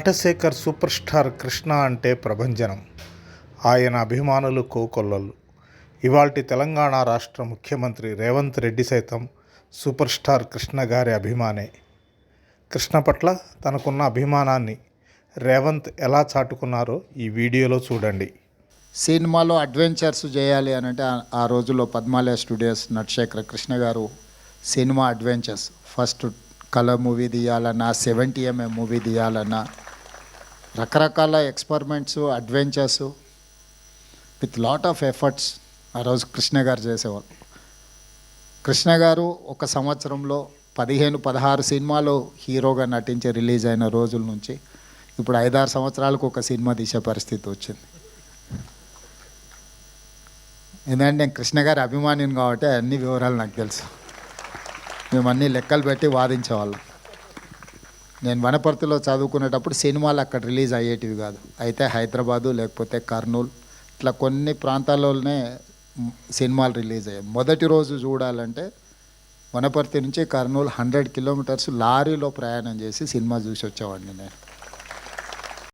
Natasekhar super star Krishna అంటే ప్రభంజనం. ఆయన అభిమానులు కోకొల్లలు. ఇవాల్టి తెలంగాణ రాష్ట్ర ముఖ్యమంత్రి రేవంత్ రెడ్డి సైతం సూపర్ స్టార్ కృష్ణ గారి అభిమానే. కృష్ణ పట్ల తనకున్న అభిమానాన్ని రేవంత్ ఎలా చాటుకున్నారో ఈ వీడియోలో చూడండి. సినిమాలో అడ్వెంచర్స్ చేయాలి అని అంటే ఆ రోజుల్లో Padmalaya studios Natasekhar Krishna garu cinema adventures first colour movie తీయాలన్నా 70mm మూవీ తీయాలన్నా రకరకాల experiments adventures with lot of efforts ఆ రోజు కృష్ణ గారు చేసేవాళ్ళు. కృష్ణ గారు ఒక సంవత్సరంలో 15-16 సినిమాలు హీరోగా నటించి రిలీజ్ అయిన రోజుల నుంచి ఇప్పుడు 5-6 సంవత్సరాలకు ఒక సినిమా తీసే పరిస్థితి వచ్చింది. ఎందుకంటే నేను కృష్ణ గారి అభిమానిని కాబట్టి అన్ని వివరాలు నాకు తెలుసు. మేము అన్ని లెక్కలు పెట్టి వాదించేవాళ్ళం. నేను వనపర్తిలో చదువుకునేటప్పుడు సినిమాలు అక్కడ రిలీజ్ అయ్యేటివి కాదు, అయితే హైదరాబాదు లేకపోతే కర్నూలు ఇట్లా కొన్ని ప్రాంతాల్లోనే సినిమాలు రిలీజ్ అయ్యాయి. మొదటి రోజు చూడాలంటే వనపర్తి నుంచి కర్నూలు 100 కిలోమీటర్స్ లారీలో ప్రయాణం చేసి సినిమా చూసి వచ్చేవాడిని నేను.